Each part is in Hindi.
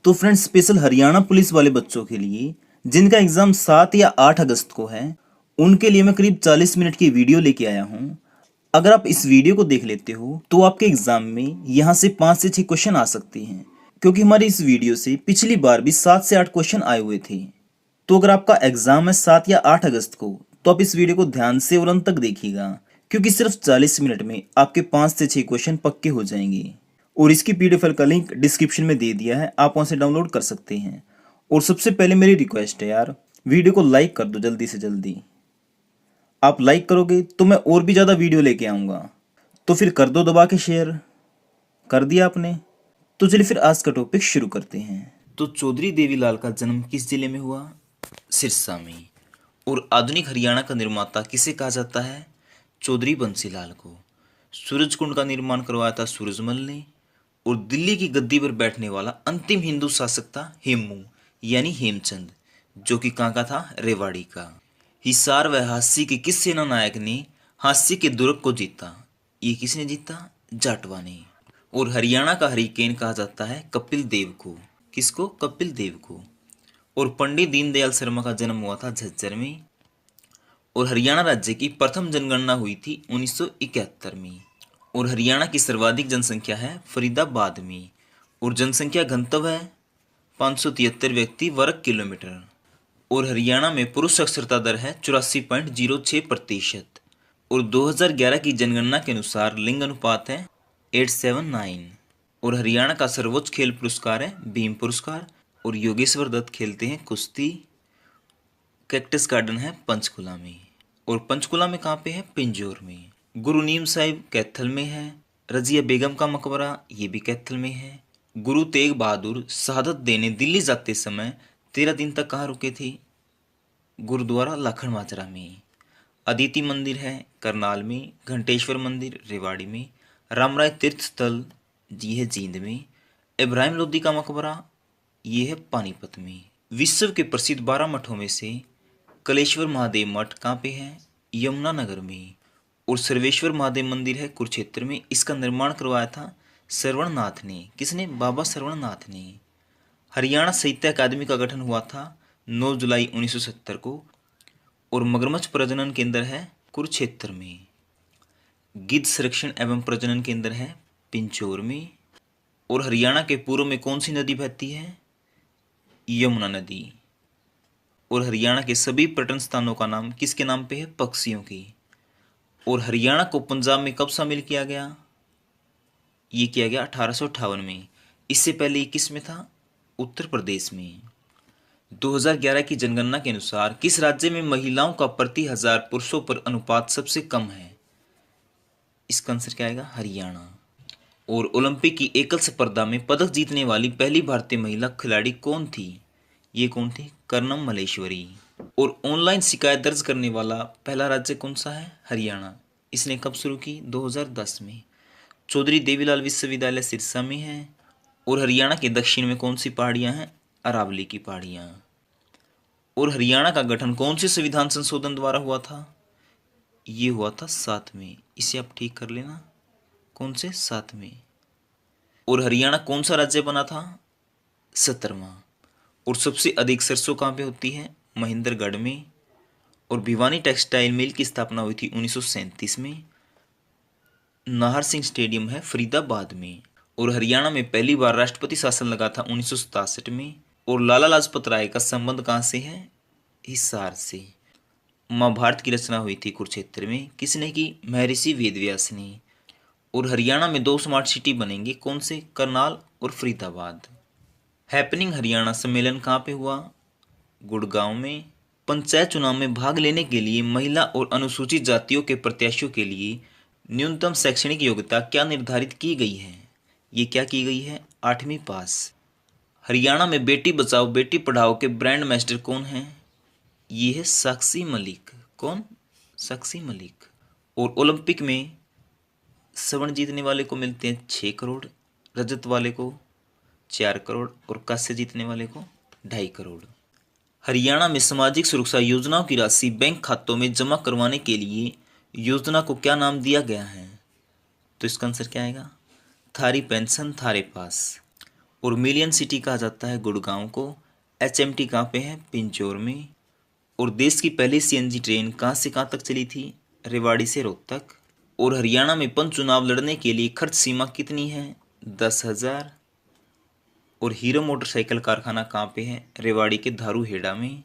तो फ्रेंड्स, स्पेशल हरियाणा पुलिस वाले बच्चों के लिए जिनका एग्जाम 7 या 8 अगस्त को है, उनके लिए मैं करीब 40 मिनट की वीडियो लेके आया हूँ। अगर आप इस वीडियो को देख लेते हो तो आपके एग्जाम में यहाँ से 5 से 6 क्वेश्चन आ सकते हैं, क्योंकि हमारी इस वीडियो से पिछली बार भी 7 से 8 क्वेश्चन आए हुए थे। तो अगर आपका एग्जाम है 7 या 8 अगस्त को, तो आप इस वीडियो को ध्यान से और अंत तक देखिएगा, क्योंकि सिर्फ 40 मिनट में आपके 5 से 6 क्वेश्चन पक्के हो जाएंगे। और इसकी पीडीएफ फाइल का लिंक डिस्क्रिप्शन में दे दिया है, आप वहां से डाउनलोड कर सकते हैं। और सबसे पहले मेरी रिक्वेस्ट है यार, वीडियो को लाइक कर दो जल्दी से जल्दी। आप लाइक करोगे तो मैं और भी ज़्यादा वीडियो लेके आऊँगा, तो फिर कर दो दबा के शेयर। कर दिया आपने? तो चलिए फिर आज का टॉपिक शुरू करते हैं। तो चौधरी देवीलाल का जन्म किस जिले में हुआ? सिरसा में। और आधुनिक हरियाणा का निर्माता किसे कहा जाता है? चौधरी बंसीलाल को। सूरजकुंड का निर्माण करवाया था सूरजमल ने। और दिल्ली की गद्दी पर बैठने वाला अंतिम हिंदू शासक था हेमू यानी हेमचंद, जो कि कहाँ का था? रेवाड़ी का। हिसार व हास्य के किस सेना नायक ने हास्य के दुर्ग को जीता? ये किसने जीता? जाटवा ने। और हरियाणा का हरिकेन कहा जाता है कपिल देव को। किसको? कपिल देव को। और पंडित दीनदयाल शर्मा का जन्म हुआ था झज्जर में। और हरियाणा राज्य की प्रथम जनगणना हुई थी 1971 में। और हरियाणा की सर्वाधिक जनसंख्या है फरीदाबाद में। और जनसंख्या घनत्व है 573 व्यक्ति वर्ग किलोमीटर। और हरियाणा में पुरुष साक्षरता दर है 84.06%। और 2011 की जनगणना के अनुसार लिंग अनुपात है 879। और हरियाणा का सर्वोच्च खेल पुरस्कार है भीम पुरस्कार। और योगेश्वर दत्त खेलते हैं कुश्ती। कैक्टस गार्डन है पंचकुला में। और पंचकुला में कहाँ पे है? पिंजौर में। गुरु नीम साहिब कैथल में है। रजिया बेगम का मकबरा ये भी कैथल में है। गुरु तेग बहादुर शहादत देने दिल्ली जाते समय 13 दिन तक कहाँ रुके थे? गुरुद्वारा लाखन माजरा में। अदिति मंदिर है करनाल में। घंटेश्वर मंदिर रेवाड़ी में। रामराय तीर्थ स्थल ये है जींद में। इब्राहिम लोदी का मकबरा ये है पानीपत में। विश्व के प्रसिद्ध 12 मठों में से कलेश्वर महादेव मठ कहाँ पे है? यमुनानगर में। और सर्वेश्वर महादेव मंदिर है कुरुक्षेत्र में। इसका निर्माण करवाया था श्रवणनाथ ने। किसने? बाबा श्रवणनाथ ने। हरियाणा साहित्य अकादमी का गठन हुआ था 9 जुलाई 1970 को। और मगरमच्छ प्रजनन केंद्र है कुरुक्षेत्र में। गिद्ध संरक्षण एवं प्रजनन केंद्र है पिंजौर में। और हरियाणा के पूर्व में कौन सी नदी बहती है? यमुना नदी। और हरियाणा के सभी पर्यटन स्थानों का नाम किसके नाम पे है? पक्षियों की। और हरियाणा को पंजाब में कब शामिल किया गया? ये किया गया 1858 में। इससे पहले ये किस में था? उत्तर प्रदेश में। 2011 की जनगणना के अनुसार किस राज्य में महिलाओं का प्रति 1000 पुरुषों पर अनुपात सबसे कम है? इसका आंसर क्या आएगा? हरियाणा। और ओलंपिक की एकल स्पर्धा में पदक जीतने वाली पहली भारतीय महिला खिलाड़ी कौन थी? ये कौन थी? कर्णम मल्लेश्वरी। और ऑनलाइन शिकायत दर्ज करने वाला पहला राज्य कौन सा है? हरियाणा। इसने कब शुरू की? 2010 में। चौधरी देवीलाल विश्वविद्यालय सिरसा में है। और हरियाणा के दक्षिण में कौन सी पहाड़ियां हैं? अरावली की पहाड़ियां। और हरियाणा का गठन कौन से संविधान संशोधन द्वारा हुआ था? ये हुआ था 7 में। इसे आप ठीक कर लेना। कौन से? 7 में। और हरियाणा कौन सा राज्य बना था? 17वां। और सबसे अधिक सरसों कहाँ पे होती है? महेंद्रगढ़ में। और भिवानी टेक्सटाइल मिल की स्थापना हुई थी 1937 में। नाहर सिंह स्टेडियम है फरीदाबाद में। और हरियाणा में पहली बार राष्ट्रपति शासन लगा था 1967 में। और लाला लाजपत राय का संबंध कहाँ से है? हिसार से। महाभारत की रचना हुई थी कुरुक्षेत्र में। किसने की? महर्षि वेदव्यास ने। और हरियाणा में 2 स्मार्ट सिटी बनेंगे। कौन से? करनाल और फरीदाबाद। हैपनिंग हरियाणा सम्मेलन कहाँ पे हुआ? गुड़गांव में। पंचायत चुनाव में भाग लेने के लिए महिला और अनुसूचित जातियों के प्रत्याशियों के लिए न्यूनतम शैक्षणिक योग्यता क्या निर्धारित की गई है? ये क्या की गई है? 8वीं पास। हरियाणा में बेटी बचाओ बेटी पढ़ाओ के ब्रांड एम्बेसडर कौन है? ये है साक्षी मलिक। कौन? साक्षी मलिक। और ओलंपिक में स्वर्ण जीतने वाले को मिलते हैं 6 करोड़, रजत वाले को 4 करोड़ और कांस्य जीतने वाले को 2.5 करोड़। हरियाणा में सामाजिक सुरक्षा योजनाओं की राशि बैंक खातों में जमा करवाने के लिए योजना को क्या नाम दिया गया है? तो इसका आंसर क्या आएगा? थारी पेंशन थारे पास। और मिलियन सिटी कहा जाता है गुड़गांव को। HMT कहाँ पे है? पिंजौर में। और देश की पहली CNG ट्रेन कहाँ से कहाँ तक चली थी? रेवाड़ी से रोहतक। और हरियाणा में पंच चुनाव लड़ने के लिए खर्च सीमा कितनी है? 10,000। और हीरो मोटरसाइकिल कारखाना कहाँ पे है? रेवाड़ी के धारूहेड़ा में।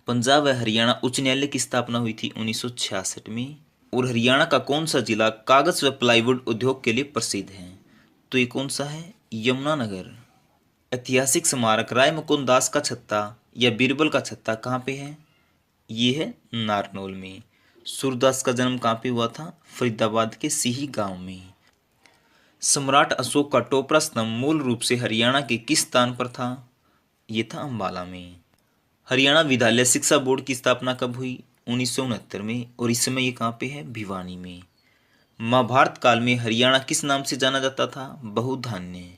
पंजाब व हरियाणा उच्च न्यायालय की स्थापना हुई थी 1966 में। और हरियाणा का कौन सा जिला कागज व प्लाईवुड उद्योग के लिए प्रसिद्ध है? तो ये कौन सा है? यमुनानगर। ऐतिहासिक स्मारक राय मुकुंद दास का छत्ता या बीरबल का छत्ता कहाँ पे है? ये है नारनौल में। सूरदास का जन्म कहाँ पे हुआ था? फरीदाबाद के सिही गांव में। सम्राट अशोक का टोपरा स्तंभ मूल रूप से हरियाणा के किस स्थान पर था? ये था अंबाला में। हरियाणा विद्यालय शिक्षा बोर्ड की स्थापना कब हुई? 1969 में। और इस समय ये कहाँ पे है? भिवानी में। महाभारत काल में हरियाणा किस नाम से जाना जाता था? बहुधान्य।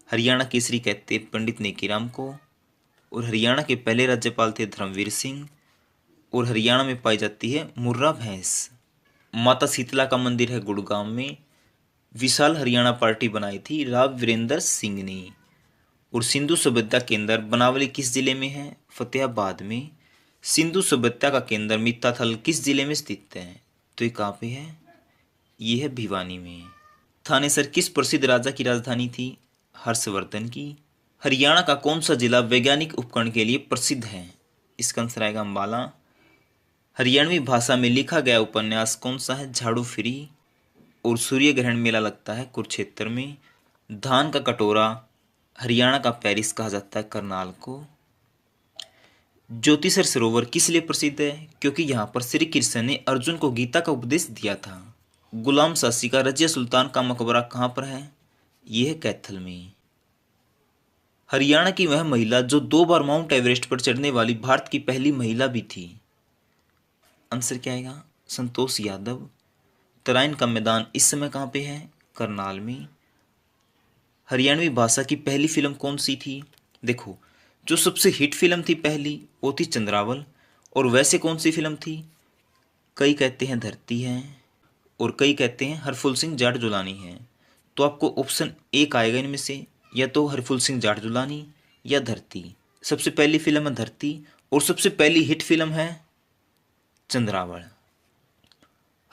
हरियाणा केसरी कहते पंडित नेकीराम को। और हरियाणा के पहले राज्यपाल थे धर्मवीर सिंह। और हरियाणा में पाई जाती है मुर्रा भैंस। माता शीतला का मंदिर है गुड़गांव में। विशाल हरियाणा पार्टी बनाई थी राव वीरेंद्र सिंह ने। और सिंधु सभ्यता केंद्र बनावली किस जिले में है? फतेहाबाद में। सिंधु सभ्यता का केंद्र मित्ताथल किस जिले में स्थित है? तो ये कहाँ पे है? ये है भिवानी में। थानेसर किस प्रसिद्ध राजा की राजधानी थी? हर्षवर्धन की। हरियाणा का कौन सा जिला वैज्ञानिक उपकरण के लिए प्रसिद्ध है? इसका आंसर आएगा अंबाला। हरियाणवी भाषा में लिखा गया उपन्यास कौन सा है? झाड़ू फ्री। और सूर्य ग्रहण मेला लगता है कुरुक्षेत्र में। धान का कटोरा हरियाणा का पेरिस कहा जाता है करनाल को। ज्योतिसर सरोवर किस लिए प्रसिद्ध है? क्योंकि यहाँ पर श्री कृष्ण ने अर्जुन को गीता का उपदेश दिया था। गुलाम सासी का रजिया सुल्तान का मकबरा कहाँ पर है? यह है कैथल में। हरियाणा की वह महिला जो 2 बार माउंट एवरेस्ट पर चढ़ने वाली भारत की पहली महिला भी थी। आंसर क्या आएगा? संतोष यादव। तराइन का मैदान इस समय कहाँ पे है? करनाल में। हरियाणवी भाषा की पहली फिल्म कौन सी थी? देखो, जो सबसे हिट फिल्म थी पहली वो थी चंद्रावल। और वैसे कौन सी फिल्म थी? कई कहते हैं धरती है और कई कहते हैं हरफुल सिंह जाट जुलानी है। तो आपको ऑप्शन एक आएगा इनमें से, या तो हरफुल सिंह जाट जुलानी या धरती। सबसे पहली फिल्म है धरती और सबसे पहली हिट फिल्म है चंद्रावल।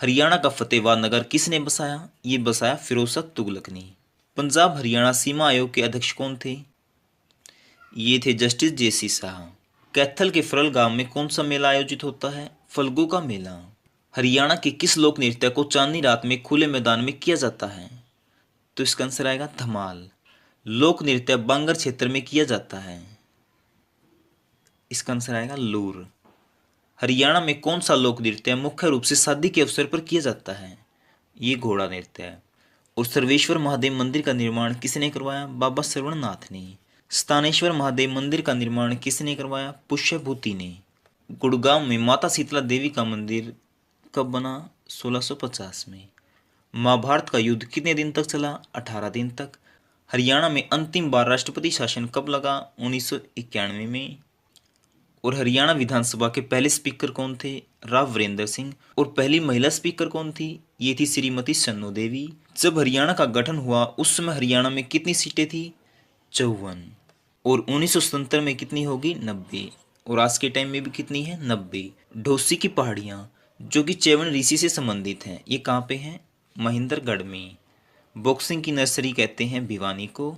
हरियाणा का फतेहाबाद नगर किसने बसाया? ये बसाया फिरोज शाह तुगलक ने। पंजाब हरियाणा सीमा आयोग के अध्यक्ष कौन थे? ये थे जस्टिस JC शाह। कैथल के फरल गांव में कौन सा मेला आयोजित होता है? फल्गु का मेला। हरियाणा के किस लोक नृत्य को चांदनी रात में खुले मैदान में किया जाता है? तो इसका आंसर आएगा धमाल। लोक नृत्य बांगर क्षेत्र में किया जाता है। इसका आंसर आएगा लूर। हरियाणा में कौन सा लोक नृत्य मुख्य रूप से शादी के अवसर पर किया जाता है? ये घोड़ा नृत्य है। और सर्वेश्वर महादेव मंदिर का निर्माण किसने करवाया? बाबा श्रवणनाथ ने। स्थानेश्वर महादेव मंदिर का निर्माण किसने करवाया? पुष्यभूति ने। गुड़गांव में माता शीतला देवी का मंदिर कब बना? 1650 में। महाभारत का युद्ध कितने दिन तक चला? 18 दिन तक। हरियाणा में अंतिम बार राष्ट्रपति शासन कब लगा? 1991 में। और हरियाणा विधानसभा के पहले स्पीकर कौन थे? राव वीरेंद्र सिंह। और पहली महिला स्पीकर कौन थी? ये थी श्रीमती सन्नो देवी। जब हरियाणा का गठन हुआ उस समय हरियाणा में कितनी सीटें थी? 54। और 1977 में कितनी होगी? 90। और आज के टाइम में भी कितनी है? 90। ढोसी की पहाड़ियाँ जो कि च्यवन ऋषि से संबंधित हैं, ये कहाँ पे हैं? महेंद्रगढ़ में। बॉक्सिंग की नर्सरी कहते हैं भिवानी को।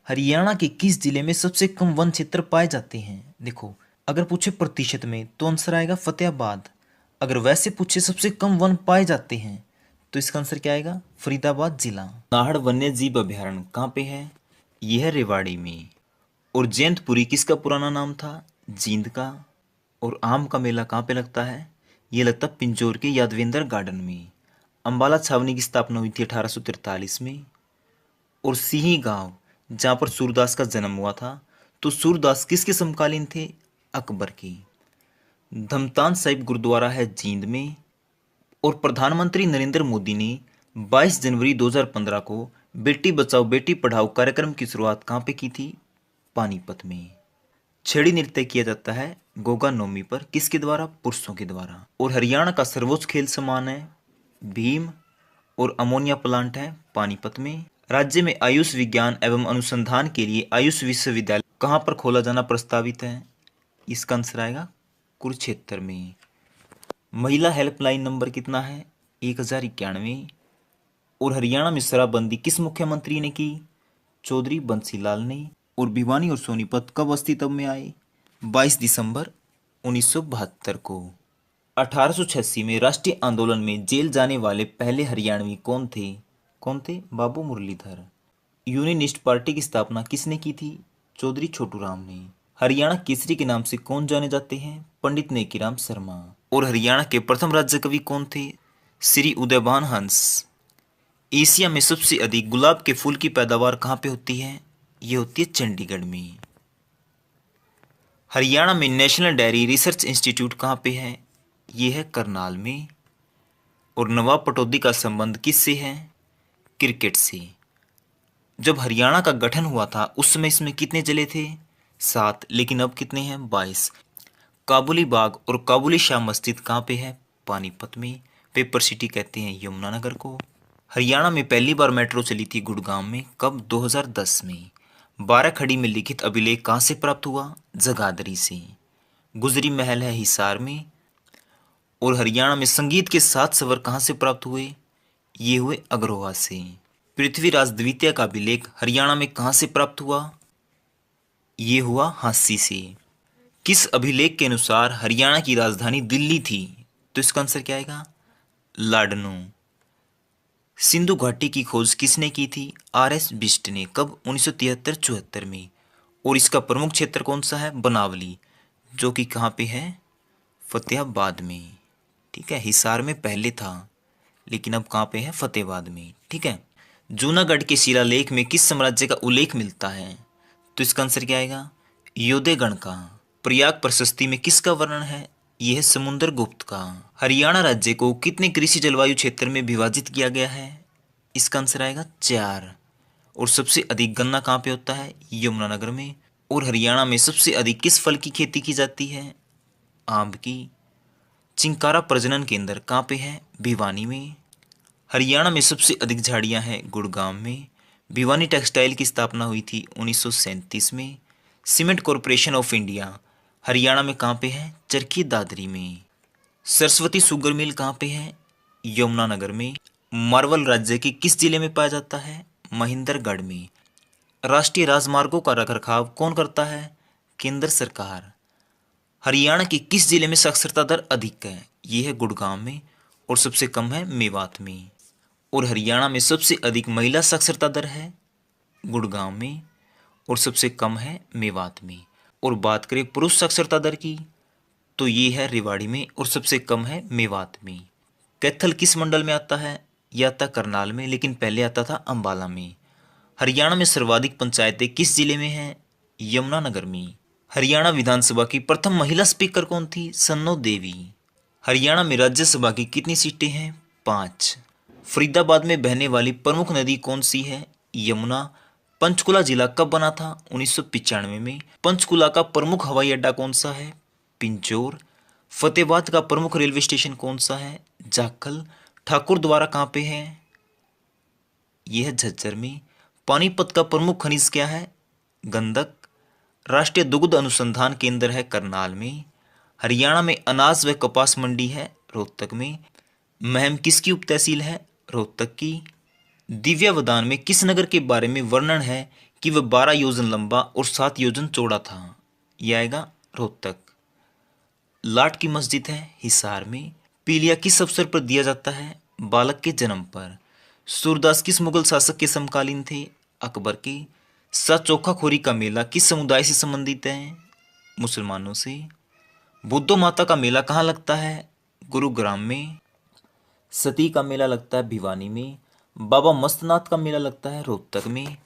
हरियाणा के किस जिले में सबसे कम वन क्षेत्र पाए जाते हैं? देखो, अगर पूछे प्रतिशत में तो आंसर आएगा फतेहाबाद। अगर वैसे पूछे सबसे कम वन पाए जाते हैं तो इसका आंसर क्या आएगा? फरीदाबाद जिला। नाहड़ वन्य जीव अभ्यारण्य कहाँ पे है? यह है रेवाड़ी में। और जैंतपुरी किसका पुराना नाम था? जींद का। और आम का मेला कहाँ पे लगता है? ये लगता है पिंजौर के यादवेंद्र गार्डन में। अंबाला छावनी की स्थापना हुई थी 1843 में। और सिही गांव जहाँ पर सूरदास का जन्म हुआ था, तो सूरदास किसके समकालीन थे? अकबर की। धमतान साहिब गुरुद्वारा है जींद में। और प्रधानमंत्री नरेंद्र मोदी ने 22 जनवरी 2015 को बेटी बचाओ बेटी पढ़ाओ कार्यक्रम की शुरुआत कहाँ पे की थी? पानीपत में। छेड़ी नृत्य किया जाता है गोगा नौमी पर, किसके द्वारा? पुरुषों के द्वारा। और हरियाणा का सर्वोच्च खेल सम्मान है भीम। और अमोनिया प्लांट है पानीपत में। राज्य में आयुष विज्ञान एवं अनुसंधान के लिए आयुष विश्वविद्यालय कहाँ पर खोला जाना प्रस्तावित है? इसका आंसर आएगा कुरुक्षेत्र में। महिला हेल्पलाइन नंबर कितना है? 1091। और हरियाणा में शराबबंदी किस मुख्यमंत्री ने की? चौधरी बंसीलाल ने। और भिवानी और सोनीपत कब अस्तित्व में आए? 22 दिसंबर 1972 को। 1886 में राष्ट्रीय आंदोलन में जेल जाने वाले पहले हरियाणवी कौन थे? कौन थे? बाबू मुरलीधर। यूनियनिस्ट पार्टी की स्थापना किसने की थी? चौधरी छोटूराम ने। हरियाणा केसरी के नाम से कौन जाने जाते हैं? पंडित नेकीराम शर्मा। और हरियाणा के प्रथम राज्य कवि कौन थे? श्री उदयभान हंस। एशिया में सबसे अधिक गुलाब के फूल की पैदावार कहाँ पे होती है? ये होती है चंडीगढ़ में। हरियाणा में नेशनल डेयरी रिसर्च इंस्टीट्यूट कहाँ पे है? ये है करनाल में। और नवाब पटौदी का संबंध किससे है? क्रिकेट से। जब हरियाणा का गठन हुआ था उस समय इसमें कितने जिले थे? 7, लेकिन अब कितने हैं? 22। काबुली बाग और काबुली शाह मस्जिद कहाँ पे है? पानीपत में। पेपर सिटी कहते हैं यमुनानगर को। हरियाणा में पहली बार मेट्रो चली थी गुड़गांव में, कब? 2010 में। 12 खड़ी में लिखित अभिलेख कहाँ से प्राप्त हुआ? जगाधरी से। गुजरी महल है हिसार में। और हरियाणा में संगीत के 7 स्वर कहाँ से प्राप्त हुए? ये हुए अग्रोहा से। पृथ्वीराज द्वितीय का अभिलेख हरियाणा में कहाँ से प्राप्त हुआ? ये हुआ हांसी से। किस अभिलेख के अनुसार हरियाणा की राजधानी दिल्ली थी? तो इसका आंसर क्या आएगा? लाडनू। सिंधु घाटी की खोज किसने की थी? आर.एस. बिष्ट ने। कब? 1973-74 में। और इसका प्रमुख क्षेत्र कौन सा है? बनावली, जो कि कहाँ पे है? फतेहाबाद में। ठीक है, हिसार में पहले था लेकिन अब कहाँ पे है? फतेहाबाद में। ठीक है। जूनागढ़ के शिलालेख में किस साम्राज्य का उल्लेख मिलता है? तो इसका आंसर क्या आएगा? योधेगण का। प्रयाग प्रशस्ति में किसका वर्णन है? यह है समुद्रगुप्त का। हरियाणा राज्य को कितने कृषि जलवायु क्षेत्र में विभाजित किया गया है? इसका आंसर आएगा 4। और सबसे अधिक गन्ना कहाँ पे होता है? यमुनानगर में। और हरियाणा में सबसे अधिक किस फल की खेती की जाती है? आम की। चिंकारा प्रजनन केंद्र कहाँ पे है? भिवानी में। हरियाणा में सबसे अधिक झाड़ियाँ हैं गुड़गांव में। भिवानी टेक्सटाइल की स्थापना हुई थी 1937 में। Cement corporation of India Haryana में कहाँ पे है? चरखी दादरी में। सरस्वती शुगर मिल कहाँ पे है? यमुनानगर में। मार्वल राज्य के किस जिले में पाया जाता है? महेंद्रगढ़ में। राष्ट्रीय राजमार्गों का रखरखाव कौन करता है? केंद्र सरकार। हरियाणा के किस जिले में साक्षरता दर अधिक है? ये है गुड़गांव में। और सबसे कम है मेवात में। और हरियाणा में सबसे अधिक महिला साक्षरता दर है गुड़गांव में। और सबसे कम है मेवात में। और बात करें पुरुष साक्षरता दर की तो ये है रेवाड़ी में और सबसे कम है मेवात में। कैथल किस मंडल में आता है? यह आता करनाल में, लेकिन पहले आता था अंबाला में। हरियाणा में सर्वाधिक पंचायतें किस जिले में हैं? यमुनानगर में। हरियाणा विधानसभा की प्रथम महिला स्पीकर कौन थी? सन्नो देवी। हरियाणा में राज्यसभा की कितनी सीटें हैं? 5। फरीदाबाद में बहने वाली प्रमुख नदी कौन सी है? यमुना। पंचकुला जिला कब बना था? 1995 में। पंचकुला का प्रमुख हवाई अड्डा कौन सा है? पिंजौर। फतेहाबाद का प्रमुख रेलवे स्टेशन कौन सा है? जाखल। ठाकुर द्वारा कहाँ पे है? यह है झज्जर में। पानीपत का प्रमुख खनिज क्या है? गंधक। राष्ट्रीय दुग्ध अनुसंधान केंद्र है करनाल में। हरियाणा में अनाज व कपास मंडी है रोहतक में। महम किसकी उप तहसील है? रोहतक की। दिव्यावदान में किस नगर के बारे में वर्णन है कि वह 12 योजन लंबा और 7 योजन चौड़ा था? यह आएगा रोहतक। लाट की मस्जिद है हिसार में। पीलिया किस अवसर पर दिया जाता है? बालक के जन्म पर। सूरदास किस मुगल शासक के समकालीन थे? अकबर के। चोखाखोरी का मेला किस समुदाय से संबंधित है? मुसलमानों से। बुद्धो माता का मेला कहाँ लगता है? गुरुग्राम में। सती का मेला लगता है भिवानी में। बाबा मस्तनाथ का मेला लगता है रोहतक में।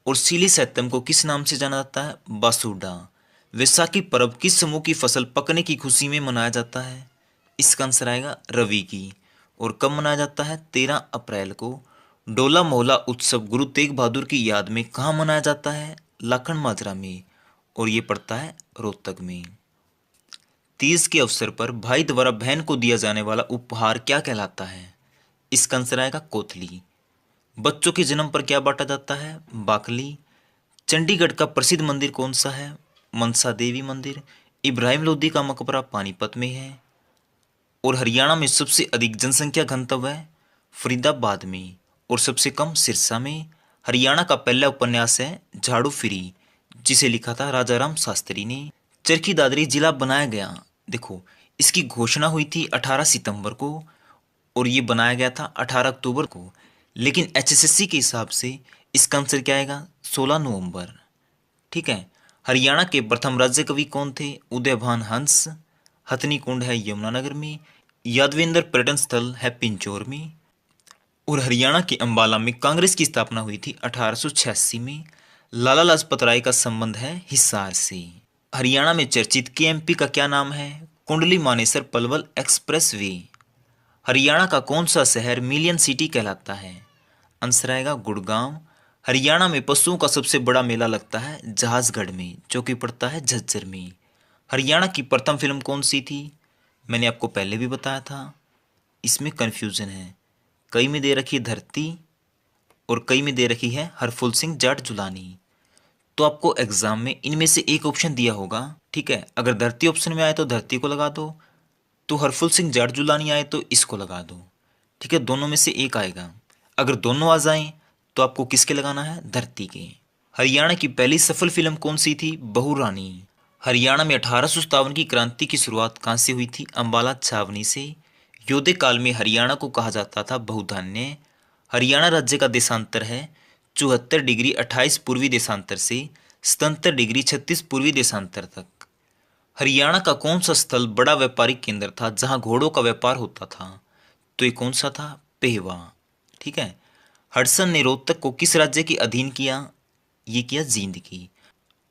और सीली सैतम को किस नाम से जाना जाता है? बासुडा। वैसाखी पर्व किस समूह की फसल पकने की खुशी में मनाया जाता है? इसका आंसर आएगा रवि की। और कब मनाया जाता है? 13 अप्रैल को। डोला मोहला उत्सव गुरु तेग बहादुर की याद में कहाँ मनाया जाता है? लाखन माजरा में। और ये पड़ता है रोहतक में। तीज के अवसर पर भाई द्वारा बहन को दिया जाने वाला उपहार क्या कहलाता है? इसका आंसर आएगा कोथली। बच्चों के जन्म पर क्या बांटा जाता है? बाकली। चंडीगढ़ का प्रसिद्ध मंदिर कौन सा है? मनसा देवी मंदिर। इब्राहिम लोदी का मकबरा पानीपत में है। और हरियाणा में सबसे अधिक जनसंख्या घनत्व है फरीदाबाद में, और सबसे कम सिरसा में। हरियाणा का पहला उपन्यास है झाड़ू फिरी, जिसे लिखा था राजा राम शास्त्री ने। चरखी दादरी जिला बनाया गया, देखो इसकी घोषणा हुई थी 18 सितंबर को और ये बनाया गया था 18 अक्टूबर को, लेकिन एचएसएससी के हिसाब से इसका आंसर क्या आएगा? 16 नवंबर। ठीक है। हरियाणा के प्रथम राज्य कवि कौन थे? उदयभान हंस। हथनी कुंड है यमुनानगर में। यादवेंद्र पर्यटन स्थल है पिंजौर में। और हरियाणा के अंबाला में कांग्रेस की स्थापना हुई थी 1886 में। लाला लाजपत राय का संबंध है हिसार से। हरियाणा में चर्चित केएमपी का क्या नाम है? Kundli Manesar Palwal express way. हरियाणा का कौन सा शहर मिलियन सिटी कहलाता है? आंसर आएगा गुड़गांव। हरियाणा में पशुओं का सबसे बड़ा मेला लगता है जहाजगढ़ में, जो कि पड़ता है झज्जर में। हरियाणा की प्रथम फिल्म कौन सी थी? मैंने आपको पहले भी बताया था, इसमें कन्फ्यूजन है। कई में दे रखी है धरती और कई में दे रखी है हरफुल सिंह जाट जुलानी। तो आपको एग्जाम में इनमें से एक ऑप्शन दिया होगा। ठीक है, अगर धरती ऑप्शन में आए तो धरती को लगा दो, तो हरफुल सिंह जाट जुलानी आए तो इसको लगा दो। ठीक है, दोनों में से एक आएगा। अगर दोनों आ जाएं तो आपको किसके लगाना है? धरती के। हरियाणा की पहली सफल फिल्म कौन सी थी? बहू रानी। हरियाणा में 1857 की क्रांति की शुरुआत कहाँ से हुई थी? अंबाला छावनी से। योद्धे काल में हरियाणा को कहा जाता था बहुधान्य। हरियाणा राज्य का देशांतर है 74 डिग्री 28 पूर्वी देशांतर से 77 डिग्री 36 पूर्वी देशांतर तक। हरियाणा का कौन सा स्थल बड़ा व्यापारिक केंद्र था जहां घोड़ों का व्यापार होता था? तो ये कौन सा था? पेहवा। ठीक है। हडसन ने रोहतक को किस राज्य के अधीन किया? ये किया जींद की।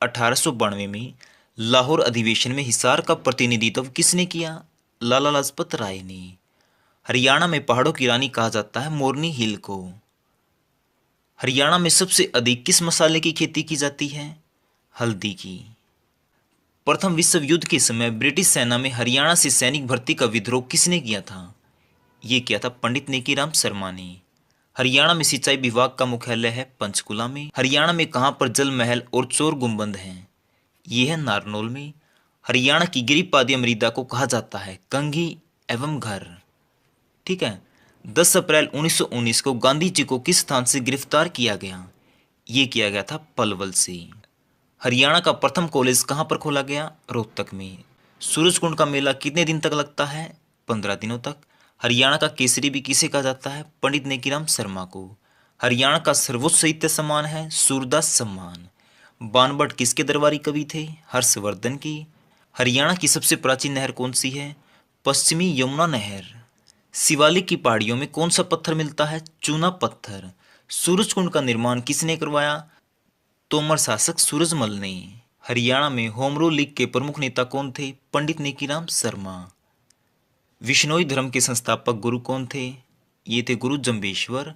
1892 में लाहौर अधिवेशन में हिसार का प्रतिनिधित्व किसने किया? लाला लाजपत राय ने। हरियाणा में पहाड़ों की रानी कहा जाता है मोरनी हिल को। हरियाणा में सबसे अधिक किस मसाले की खेती की जाती है? हल्दी की। प्रथम विश्व युद्ध के समय ब्रिटिश सेना में हरियाणा से सैनिक भर्ती का विद्रोह किसने किया था? ये किया था पंडित नेकीराम शर्मा ने। हरियाणा में सिंचाई विभाग का मुख्यालय है पंचकुला में। हरियाणा में कहाँ पर जल महल और चोर गुंबद हैं? ये है नारनौल में। हरियाणा की गिरिपादीय मृदा को कहा जाता है कंघी एवं घर। ठीक है। 10 अप्रैल 1919 को गांधी जी को किस स्थान से गिरफ्तार किया गया? ये किया गया था पलवल से। हरियाणा का प्रथम कॉलेज कहाँ पर खोला गया? रोहतक में। सूरजकुंड का मेला कितने दिन तक लगता है? 15 दिनों तक। हरियाणा का केसरी भी किसे कहा जाता है? पंडित नेकीराम शर्मा को। हरियाणा का सर्वोच्च साहित्य सम्मान है सूरदास सम्मान। बाणभट्ट किसके दरबारी कवि थे? हर्षवर्धन की। हरियाणा की सबसे प्राचीन नहर कौन सी है? पश्चिमी यमुना नहर। शिवालिक की पहाड़ियों में कौन सा पत्थर मिलता है? चूना पत्थर। सूरजकुंड का निर्माण किसने करवाया? तोमर शासक सूरजमल ने। हरियाणा में होम रूल लीग के प्रमुख नेता कौन थे? पंडित नेकीराम शर्मा। विश्नोई धर्म के संस्थापक गुरु कौन थे? ये थे गुरु जम्बेश्वर।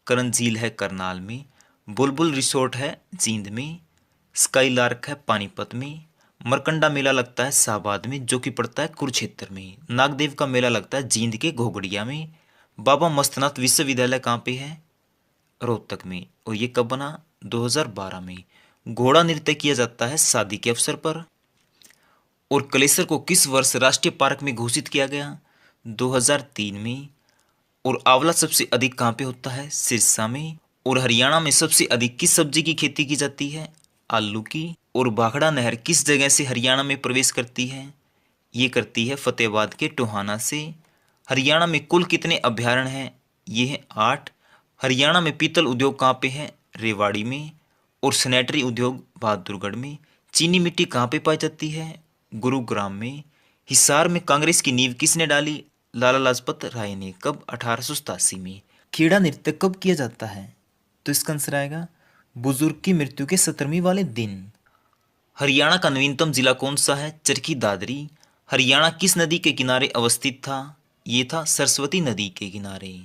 करण झील है करनाल में। बुलबुल रिसोर्ट है जींद में। स्काईलार्क है पानीपत में। मरकंडा मेला लगता है शाहबाद में, जो कि पड़ता है कुरुक्षेत्र में। नागदेव का मेला लगता है जींद के घोगड़िया में। बाबा मस्तनाथ विश्वविद्यालय कहाँ पे है? रोहतक में। और ये कब बना? 2012 में। घोड़ा नृत्य किया जाता है शादी के अवसर पर। और कलेसर को किस वर्ष राष्ट्रीय पार्क में घोषित किया गया? 2003 में। और आंवला सबसे अधिक कहाँ पे होता है? सिरसा में। और हरियाणा में सबसे अधिक किस सब्जी की खेती की जाती है? आलू की। और भाखड़ा नहर किस जगह से हरियाणा में प्रवेश करती है? ये करती है फतेहाबाद के टोहाना से। हरियाणा में कुल कितने अभ्यारण्य हैं? ये है 8। हरियाणा में पीतल उद्योग कहाँ पे है? रेवाड़ी में। और सैनिटरी उद्योग बहादुरगढ़ में। चीनी मिट्टी कहाँ पे पाई जाती है? गुरुग्राम में। हिसार में कांग्रेस की नींव किसने डाली? लाला लाजपत राय ने। कब? 1887 में। खेड़ा नृत्य कब किया जाता है? तो इसका आंसर आएगा बुजुर्ग की मृत्यु के 17वीं वाले दिन। हरियाणा का नवीनतम जिला कौन सा है? चरखी दादरी। हरियाणा किस नदी के किनारे अवस्थित था? ये था सरस्वती नदी के किनारे।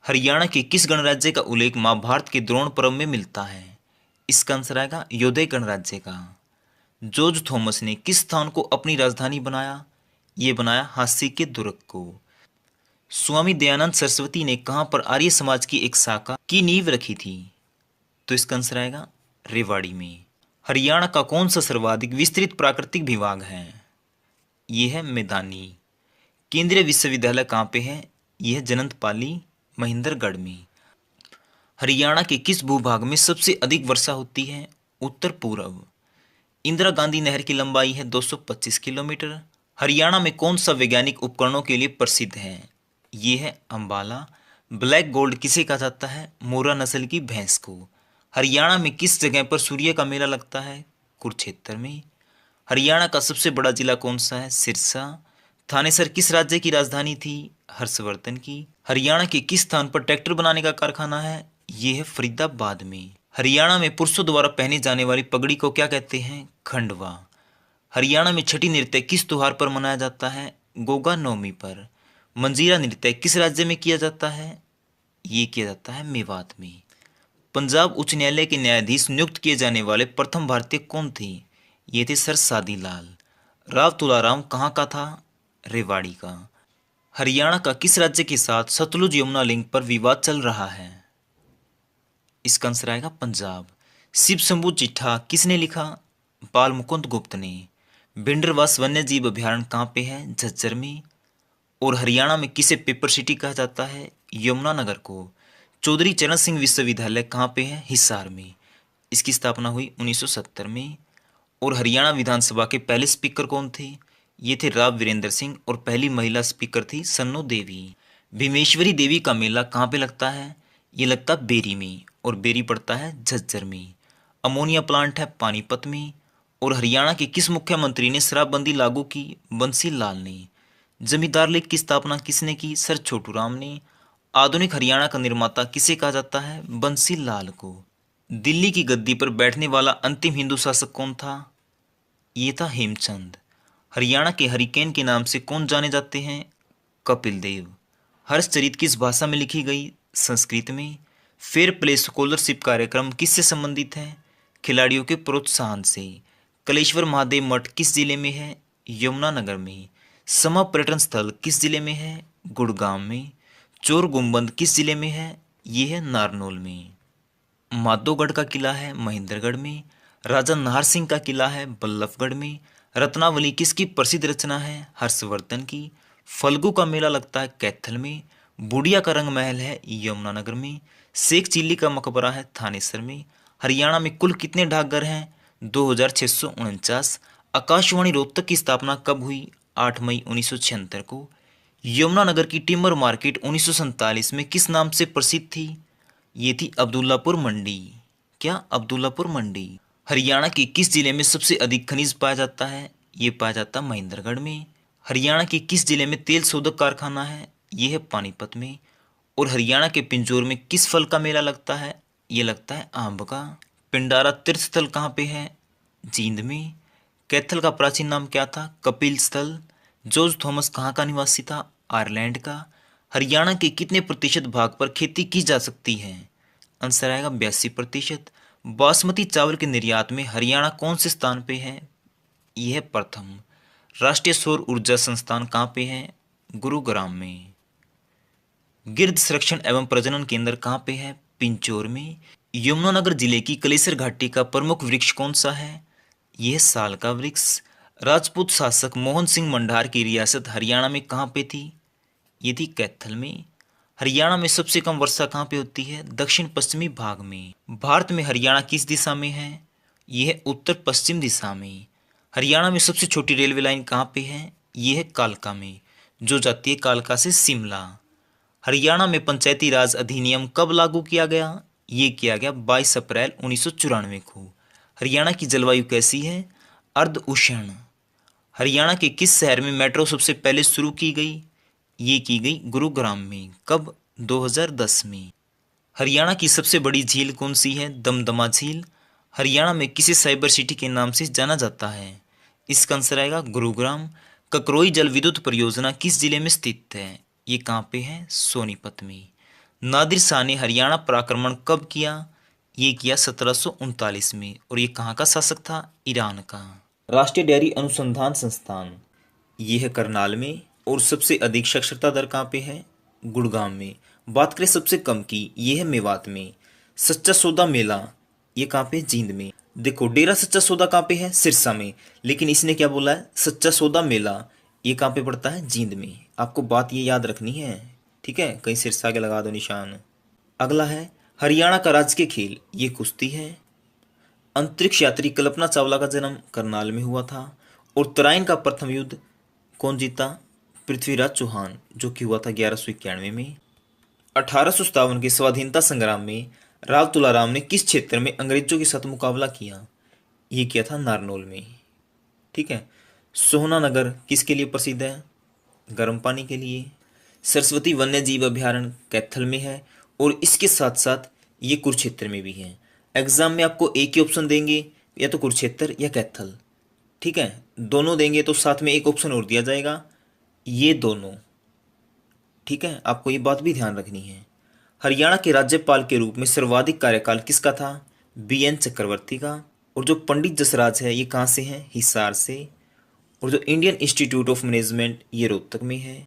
हरियाणा के किस गणराज्य का उल्लेख महाभारत के द्रोण पर्व में मिलता है? इसका आंसर आएगा योदय गणराज्य का। जॉर्ज थॉमस ने किस स्थान को अपनी राजधानी बनाया? ये बनाया हांसी के दुर्ग को। स्वामी दयानंद सरस्वती ने कहाँ पर आर्य समाज की एक शाखा की नींव रखी थी? तो इसका आंसर आएगा रेवाड़ी में। हरियाणा का कौन सा सर्वाधिक विस्तृत प्राकृतिक विभाग है? ये है मैदानी। केंद्रीय विश्वविद्यालय कहाँ पे है? यह है जनंतपाली महेंद्रगढ़ में। हरियाणा के किस भूभाग में सबसे अधिक वर्षा होती है? उत्तर पूर्व। इंदिरा गांधी नहर की लंबाई है 225 किलोमीटर। हरियाणा में कौन सा वैज्ञानिक उपकरणों के लिए प्रसिद्ध है? ये है अंबाला। ब्लैक गोल्ड किसे कहा जाता है? मोरा नस्ल की भैंस को। हरियाणा में किस जगह पर सूर्य का मेला लगता है? कुरुक्षेत्र में। हरियाणा का सबसे बड़ा जिला कौन सा है? सिरसा। थानेसर किस राज्य की राजधानी थी? हर्षवर्धन की। हरियाणा के किस स्थान पर ट्रैक्टर बनाने का कारखाना है? ये है फरीदाबाद में। हरियाणा में पुरुषों द्वारा पहनी जाने वाली पगड़ी को क्या कहते हैं? खंडवा। हरियाणा में छठी नृत्य किस त्योहार पर मनाया जाता है? गोगा नवमी पर। मंजीरा नृत्य किस राज्य में किया जाता है? ये किया जाता है मेवात में। पंजाब उच्च न्यायालय के न्यायाधीश नियुक्त किए जाने वाले प्रथम भारतीय कौन थे? ये थे सर सादीलाल। राव तुलाराम कहाँ का था? रेवाड़ी का। हरियाणा का किस राज्य के साथ सतलुज यमुना लिंक पर विवाद चल रहा है? इसका आंसर आएगा पंजाब। शिव शंभू चिट्ठा किसने लिखा? बाल मुकुंद गुप्त ने। भिंडरवास वन्य जीव अभ्यारण्य कहाँ पे है? झज्जर में। और हरियाणा में किसे पेपर सिटी कहा जाता है? यमुनानगर को। चौधरी चरण सिंह विश्वविद्यालय कहाँ पे है? हिसार में। इसकी स्थापना हुई 1970 में। और हरियाणा विधानसभा के पहले स्पीकर कौन थे? ये थे राव वीरेंद्र सिंह। और पहली महिला स्पीकर थी सन्नो देवी। भीमेश्वरी देवी का मेला कहाँ पे लगता है? ये लगता है बेरी में। और बेरी पड़ता है झज्जर में। अमोनिया प्लांट है पानीपत में। और हरियाणा के किस मुख्यमंत्री ने शराबबंदी लागू की? बंसी लाल ने। जमींदार लीग की स्थापना किसने की? सर छोटू राम ने। आधुनिक हरियाणा का निर्माता किसे कहा जाता है? बंसी लाल को। दिल्ली की गद्दी पर बैठने वाला अंतिम हिंदू शासक कौन था? ये था हेमचंद। हरियाणा के हरिकेन के नाम से कौन जाने जाते हैं? कपिल देव। हर्षचरित किस भाषा में लिखी गई? संस्कृत में। फेयर प्ले स्कॉलरशिप कार्यक्रम किससे संबंधित है? खिलाड़ियों के प्रोत्साहन से। कलेश्वर महादेव मठ किस जिले में है? यमुनानगर में। समा पर्यटन स्थल किस जिले में है? गुड़गांव में। चोर गुम्बद किस जिले में है? ये है नारनौल में। माधोगढ़ का किला है महेंद्रगढ़ में। राजा नाहर सिंह का किला है बल्लभगढ़ में। रत्नावली किसकी प्रसिद्ध रचना है? हर्षवर्धन की। फल्गु का मेला लगता है कैथल में। बुढ़िया का रंग महल है यमुनानगर में। शेख चिल्ली का मकबरा है थानेसर में। हरियाणा में कुल कितने डाकघर हैं? 2649। आकाशवाणी रोहतक की स्थापना कब हुई? 8 मई 1976 को। यमुनानगर की टिम्बर मार्केट 1947 में किस नाम से प्रसिद्ध थी? ये थी अब्दुल्लापुर मंडी। क्या? अब्दुल्लापुर मंडी। हरियाणा के किस जिले में सबसे अधिक खनिज पाया जाता है? ये पाया जाता है महेंद्रगढ़ में। हरियाणा के किस जिले में तेल शोधक कारखाना है? ये है पानीपत में। और हरियाणा के पिंजौर में किस फल का मेला लगता है? ये लगता है आंब का। पिंडारा तीर्थ स्थल कहाँ पे है? जींद में। कैथल का प्राचीन नाम क्या था? कपिल स्थल। जॉर्ज थॉमस कहाँ का निवासी था? आयरलैंड का। हरियाणा के कितने प्रतिशत भाग पर खेती की जा सकती है? आंसर आएगा 82%। बासमती चावल के निर्यात में हरियाणा कौन से स्थान पे है? यह है प्रथम। राष्ट्रीय सौर ऊर्जा संस्थान कहाँ पे है? गुरुग्राम में। गिर्द संरक्षण एवं प्रजनन केंद्र कहाँ पे है? पिंचौर में। यमुनानगर जिले की कलेसर घाटी का प्रमुख वृक्ष कौन सा है? यह साल का वृक्ष। राजपूत शासक मोहन सिंह मंडार की रियासत हरियाणा में कहाँ पे थी? ये थी कैथल में। हरियाणा में सबसे कम वर्षा कहाँ पे होती है? दक्षिण पश्चिमी भाग में। भारत में हरियाणा किस दिशा में है? यह है उत्तर पश्चिम दिशा में। हरियाणा में सबसे छोटी रेलवे लाइन कहाँ पे है? यह है कालका में, जो जाती है कालका से शिमला। हरियाणा में पंचायती राज अधिनियम कब लागू किया गया? ये किया गया 22 अप्रैल 1994 को। हरियाणा की जलवायु कैसी है? अर्ध उष्ण। हरियाणा के किस शहर में मेट्रो सबसे पहले शुरू की गई? ये की गई गुरुग्राम में। कब? 2010 में। हरियाणा की सबसे बड़ी झील कौन सी है? दमदमा झील। हरियाणा में किसे साइबर सिटी के नाम से जाना जाता है? इसका आंसर आएगा गुरुग्राम। ककरोई जल विद्युत परियोजना किस जिले में स्थित है? ये कहाँ पे है? सोनीपत में। नादिर शाह ने हरियाणा पर आक्रमण कब किया? ये किया 1739 में। और ये कहाँ का शासक था? ईरान का। राष्ट्रीय डेयरी अनुसंधान संस्थान ये है करनाल में। और सबसे अधिक साक्षरता दर कहाँ पे है? गुड़गांव में। बात करें सबसे कम की, ये है मेवात में। सच्चा सौदा मेला ये कहाँ पे, जींद में। देखो डेरा सच्चा सौदा कहाँ पे है, सिरसा में, लेकिन इसने क्या बोला है, सच्चा सौदा मेला ये कहाँ पे पड़ता है, जींद में। आपको बात ये याद रखनी है, ठीक है, कहीं सिरसा के लगा दो निशान। अगला है हरियाणा का राजकीय खेल, ये कुश्ती है। अंतरिक्ष यात्री कल्पना चावला का जन्म करनाल में हुआ था। और तराइन का प्रथम युद्ध कौन जीता, पृथ्वीराज चौहान, जो कि हुआ था 1191 में। 1857 के स्वाधीनता संग्राम में राव तुलाराम ने किस क्षेत्र में अंग्रेजों के साथ मुकाबला किया, ये किया था नारनौल में, ठीक है। सोहना नगर किसके लिए प्रसिद्ध है, गर्म पानी के लिए। सरस्वती वन्य जीव अभ्यारण्य कैथल में है, और इसके साथ साथ ये कुरुक्षेत्र में भी है। एग्जाम में आपको एक ही ऑप्शन देंगे, या तो कुरुक्षेत्र या कैथल, ठीक है, दोनों देंगे तो साथ में एक ऑप्शन और दिया जाएगा, ये दोनों, ठीक है, आपको ये बात भी ध्यान रखनी है। हरियाणा के राज्यपाल के रूप में सर्वाधिक कार्यकाल किसका था, BN चक्रवर्ती का। और जो पंडित जसराज है ये कहाँ से है, हिसार से। और जो इंडियन इंस्टीट्यूट ऑफ मैनेजमेंट ये रोहतक में है।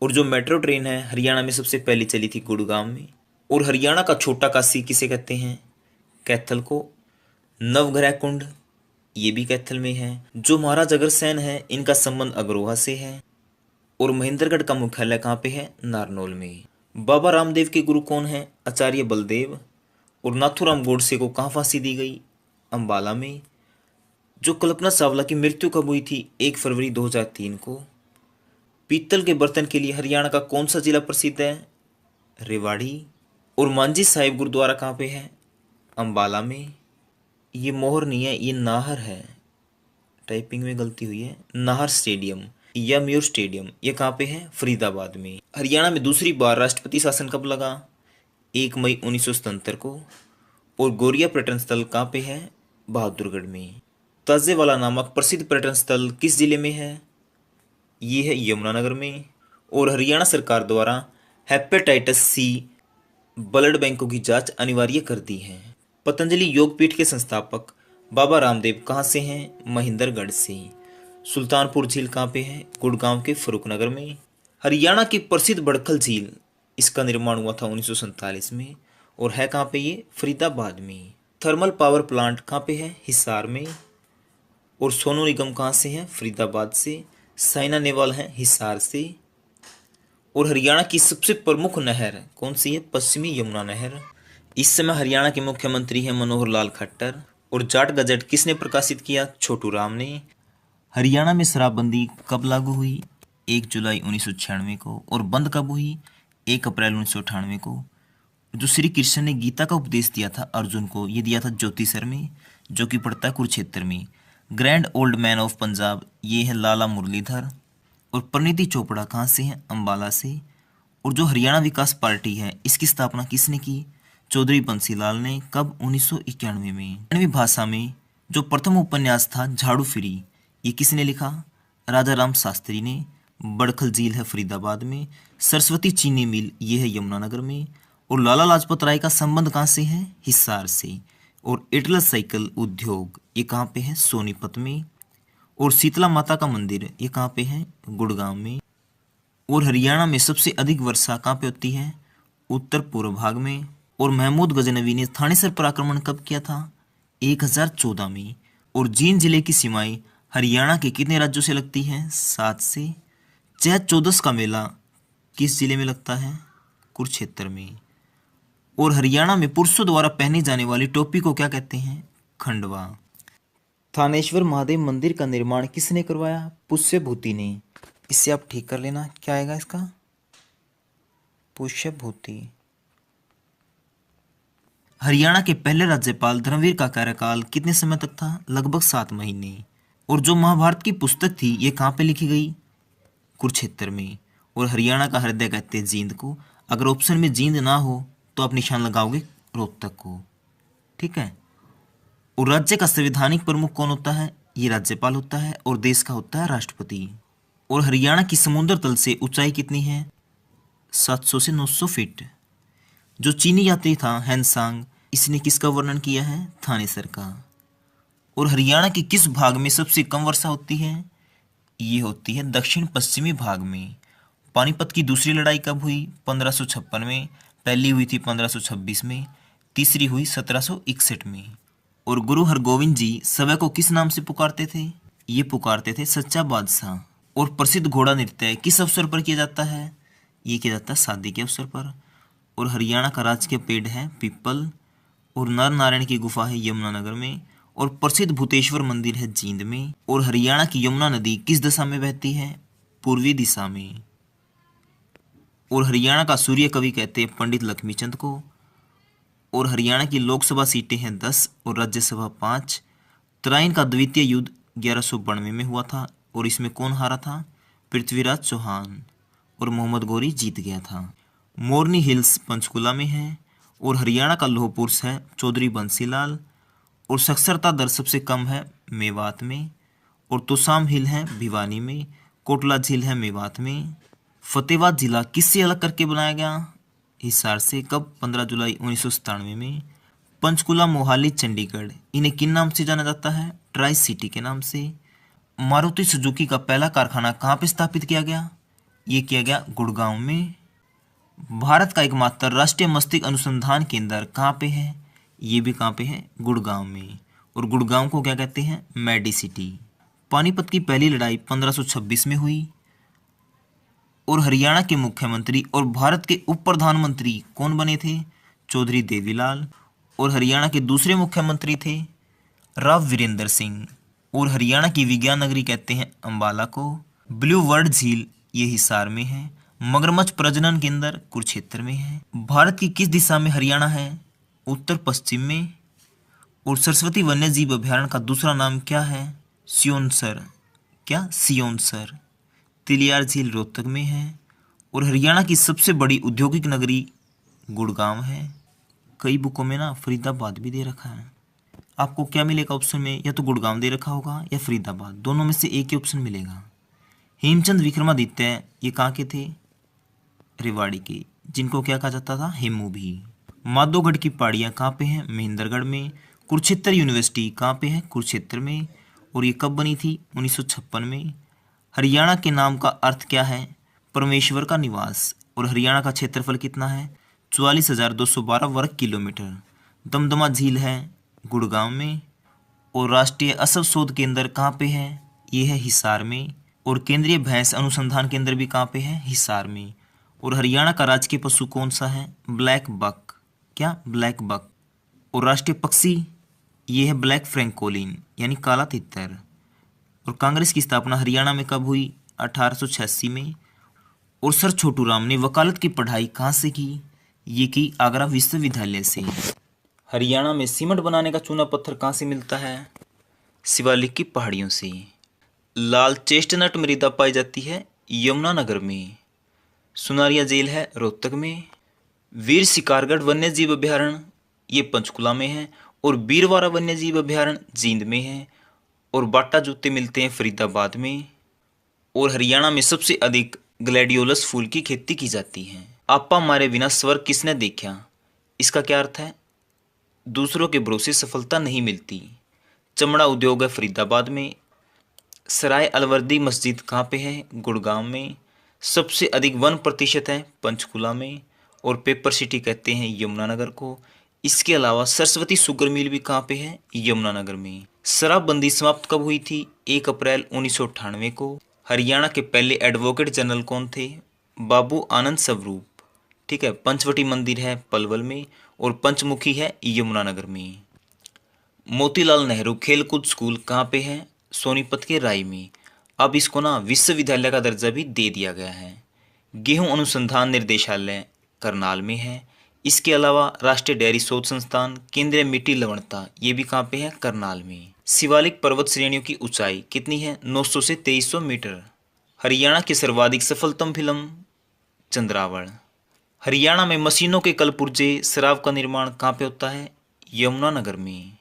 और जो मेट्रो ट्रेन है हरियाणा में सबसे पहले चली थी गुड़गांव में। और हरियाणा का छोटा काशी किसे कहते हैं, कैथल को। नवग्रह कुंड ये भी कैथल में है। जो महाराज अग्रसेन है इनका संबंध अग्रोहा से है। और महेंद्रगढ़ का मुख्यालय कहाँ पे है, नारनौल में। बाबा रामदेव के गुरु कौन है, आचार्य बलदेव। और नाथूराम गोडसे को कहाँ फांसी दी गई, अंबाला में। जो कल्पना चावला की मृत्यु कब हुई थी, 1 फरवरी 2003 को। पीतल के बर्तन के लिए हरियाणा का कौन सा जिला प्रसिद्ध है, रेवाड़ी। और मांझी साहिब गुरुद्वारा कहाँ पे है, अंबाला में। ये मोहर नहीं है, ये नाहर है, टाइपिंग में गलती हुई है। नाहर स्टेडियम या म्यूर स्टेडियम ये कहाँ पे है, फरीदाबाद में। हरियाणा में दूसरी बार राष्ट्रपति शासन कब लगा, 1 मई 1977 को। और गोरिया पर्यटन स्थल कहाँ पे है, बहादुरगढ़ में। ताजेवाला नामक प्रसिद्ध पर्यटन स्थल किस जिले में है, ये है यमुनानगर में। और हरियाणा सरकार द्वारा हेपेटाइटिस C ब्लड बैंकों की जांच अनिवार्य कर दी है। पतंजलि योगपीठ के संस्थापक बाबा रामदेव कहाँ से हैं, महेंद्रगढ़ से। सुल्तानपुर झील कहाँ पे है, गुड़गांव के फरुखनगर में। हरियाणा की प्रसिद्ध बड़खल झील, इसका निर्माण हुआ था 1947 में, और है कहाँ पे ये, फरीदाबाद में। थर्मल पावर प्लांट कहाँ पे है, हिसार में। और सोनू निगम कहाँ से है, फरीदाबाद से। साइना नेहवाल है हिसार से। और हरियाणा की सबसे प्रमुख नहर कौन सी है, पश्चिमी यमुना नहर। इस समय हरियाणा के मुख्यमंत्री हैं मनोहर लाल खट्टर। और जाट गजट किसने प्रकाशित किया, छोटू राम ने। हरियाणा में शराबबंदी कब लागू हुई, 1 जुलाई 1996 को। और बंद कब हुई, 1 अप्रैल 1998 को। जो श्री कृष्ण ने गीता का उपदेश दिया था अर्जुन को, ये दिया था ज्योतिसर में, जो कि पड़ता है कुरुक्षेत्र में। Grand old man of Punjab ये है लाला मुरलीधर। और परिणीति चोपड़ा कहाँ से हैं, अंबाला से। और जो हरियाणा विकास पार्टी है इसकी स्थापना किसने की, चौधरी बंसीलाल ने। कब, 1991 में। हरियाणवी भाषा में जो प्रथम उपन्यास था झाड़ू फिरी, ये किसने लिखा, राजा राम शास्त्री ने। बड़खल झील है फरीदाबाद में। सरस्वती चीनी मिल ये है यमुनानगर में। और लाला लाजपत राय का संबंध कहाँ से है, हिसार से। और एटलस साइकिल उद्योग ये कहाँ पे है, सोनीपत में। और शीतला माता का मंदिर ये कहाँ पे है, गुड़गांव में। और हरियाणा में सबसे अधिक वर्षा कहाँ पे होती है, उत्तर पूर्व भाग में। और महमूद गजनवी ने थानेसर पर आक्रमण कब किया था, 1014 में। और जींद जिले की सीमाएं हरियाणा के कितने राज्यों से लगती हैं, 7 से। चैत चौदस का मेला किस जिले में लगता है, कुरुक्षेत्र में। और हरियाणा में पुरुषों द्वारा पहनी जाने वाली टोपी को क्या कहते हैं, खंडवा। थानेश्वर महादेव मंदिर का निर्माण किसने करवाया, पुष्यभूति ने। इससे आप ठीक कर लेना, क्या आएगा इसका, पुष्यभूति। हरियाणा के पहले राज्यपाल धर्मवीर का कार्यकाल कितने समय तक था, लगभग 7 महीने। और जो महाभारत की पुस्तक थी ये कहाँ पे लिखी गई, कुरुक्षेत्र में। और हरियाणा का हृदय कहते हैं जींद को। अगर ऑप्शन में जींद ना हो तो आप निशान लगाओगे रोहतक को, ठीक है। और राज्य का संवैधानिक प्रमुख कौन होता है, ये राज्यपाल होता है। और देश का होता है राष्ट्रपति। और हरियाणा की समुद्र तल से ऊंचाई कितनी है, 700 से 900 फीट। जो चीनी यात्री था हैंसांग, इसने किसका वर्णन किया है, थानेसर का। और हरियाणा के किस भाग में सबसे कम वर्षा होती है, ये होती है दक्षिण पश्चिमी भाग में। पानीपत की दूसरी लड़ाई कब हुई? 1556 में। पहली हुई थी 1526 में, तीसरी हुई 1761 में। और गुरु हरगोविंद जी सभा को किस नाम से पुकारते थे? ये पुकारते थे सच्चा बादशाह। और प्रसिद्ध घोड़ा नृत्य किस अवसर पर किया जाता है? ये किया जाता है शादी के अवसर पर। और हरियाणा का राजकीय पेड़ है पीपल। और नर नारायण की गुफा है यमुनानगर में। और प्रसिद्ध भूतेश्वर मंदिर है जींद में। और हरियाणा की यमुना नदी किस दिशा में बहती है? पूर्वी दिशा में। और हरियाणा का सूर्य कवि कहते हैं पंडित लक्ष्मीचंद को। और हरियाणा की लोकसभा सीटें हैं 10 और राज्यसभा 5। तराइन का द्वितीय युद्ध 1192 में हुआ था और इसमें कौन हारा था? पृथ्वीराज चौहान। और मोहम्मद गौरी जीत गया था। मोरनी हिल्स पंचकुला में है। और हरियाणा का लौह पुरुष है चौधरी बंसीलाल। और साक्षरता दर सबसे कम है मेवात में। और तोसाम हिल है भिवानी में। कोटला झील है मेवात में। फतेहाबाद जिला किससे अलग करके बनाया गया? हिसार से। कब? 15 जुलाई 1997 में। पंचकुला, मोहाली, चंडीगढ़ इन्हें किन नाम से जाना जाता है? ट्राई सिटी के नाम से। मारुति सुजुकी का पहला कारखाना कहाँ पे स्थापित किया गया? ये किया गया गुड़गांव में। भारत का एकमात्र राष्ट्रीय मस्तिष्क अनुसंधान केंद्र कहाँ पे है? ये भी कहाँ पे है? गुड़गांव में। और गुड़गांव को क्या कहते हैं? मेडी सिटी। पानीपत की पहली लड़ाई 1526 में हुई। और हरियाणा के मुख्यमंत्री और भारत के उप प्रधानमंत्री कौन बने थे? चौधरी देवीलाल। और हरियाणा के दूसरे मुख्यमंत्री थे राव वीरेंद्र सिंह। और हरियाणा की विज्ञान नगरी कहते हैं अंबाला को। ब्लू वर्ल्ड झील ये हिसार में है। मगरमच्छ प्रजनन केंद्र कुरुक्षेत्र में है। भारत की किस दिशा में हरियाणा है? उत्तर पश्चिम में। और सरस्वती वन्यजीव अभयारण्य का दूसरा नाम क्या है? सियोनसर। क्या? सियोनसर। तिलियार झील रोहतक में है। और हरियाणा की सबसे बड़ी औद्योगिक नगरी गुड़गांव है। कई बुकों में ना फरीदाबाद भी दे रखा है। आपको क्या मिलेगा ऑप्शन में? या तो गुड़गांव दे रखा होगा या फरीदाबाद, दोनों में से एक ही ऑप्शन मिलेगा। हेमचंद विक्रमादित्य ये कहाँ के थे? रेवाड़ी के, जिनको क्या कहा जाता था? हेमू भी। माधोगढ़ की पहाड़ियाँ कहाँ पे हैं? महेंद्रगढ़ में। कुरुक्षेत्र यूनिवर्सिटी कहाँ पे है? कुरुक्षेत्र में। और ये कब बनी थी? 1956 में। हरियाणा के नाम का अर्थ क्या है? परमेश्वर का निवास। और हरियाणा का क्षेत्रफल कितना है? 44,212 वर्ग किलोमीटर। दमदमा झील है गुड़गांव में। और राष्ट्रीय असव शोध केंद्र कहाँ पे है? ये है हिसार में। और केंद्रीय भैंस अनुसंधान केंद्र भी कहाँ पे है? हिसार में। और हरियाणा का राजकीय पशु कौन सा है? Black buck. क्या? Black buck. और राष्ट्रीय पक्षी ये है ब्लैक फ्रैंकोलिन यानी काला तितर। और कांग्रेस की स्थापना हरियाणा में कब हुई? 1886 में। और सर छोटू राम ने वकालत की पढ़ाई कहाँ से की? ये की आगरा विश्वविद्यालय से। हरियाणा में सीमेंट बनाने का चूना पत्थर कहाँ से मिलता है? शिवालिक की पहाड़ियों से। लाल चेस्टनट मृदा पाई जाती है यमुनानगर में। सुनारिया जेल है रोहतक में। वीर शिकारगढ़ वन्यजीव अभयारण्य ये पंचकुला में है। और बीरवारा वन्यजीव अभयारण्य जींद में है। और बाटा जूते मिलते हैं फरीदाबाद में। और हरियाणा में सबसे अधिक ग्लैडियोलस फूल की खेती की जाती है। आपा मारे बिना स्वर्ग किसने देखा? इसका क्या अर्थ है? दूसरों के भरोसे सफलता नहीं मिलती। चमड़ा उद्योग है फरीदाबाद में। सराय अलवर्दी मस्जिद कहाँ पे है? गुड़गांव में। सबसे अधिक 1% है पंचकुला में। और पेपर सिटी कहते हैं यमुनानगर को। इसके अलावा सरस्वती शुगर मिल भी कहाँ पे है? यमुनानगर में। शराबबंदी समाप्त कब हुई थी? 1 अप्रैल 1998 को। हरियाणा के पहले एडवोकेट जनरल कौन थे? बाबू आनंद स्वरूप। ठीक है। पंचवटी मंदिर है पलवल में। और पंचमुखी है यमुनानगर में। मोतीलाल नेहरू खेलकूद स्कूल कहाँ पे है? सोनीपत के राय में। अब इसको ना विश्वविद्यालय का दर्जा भी दे दिया गया है। गेहूं अनुसंधान निर्देशालय करनाल में है। इसके अलावा राष्ट्रीय डेयरी शोध संस्थान, केंद्रीय मिट्टी लवणता ये भी कहाँ पे है? करनाल में। शिवालिक पर्वत श्रेणियों की ऊंचाई कितनी है? 900 से 2300 मीटर। हरियाणा की सर्वाधिक सफलतम फिल्म चंद्रावण। हरियाणा में मशीनों के कलपुर्जे शराब का निर्माण कहाँ पे होता है? यमुनानगर में।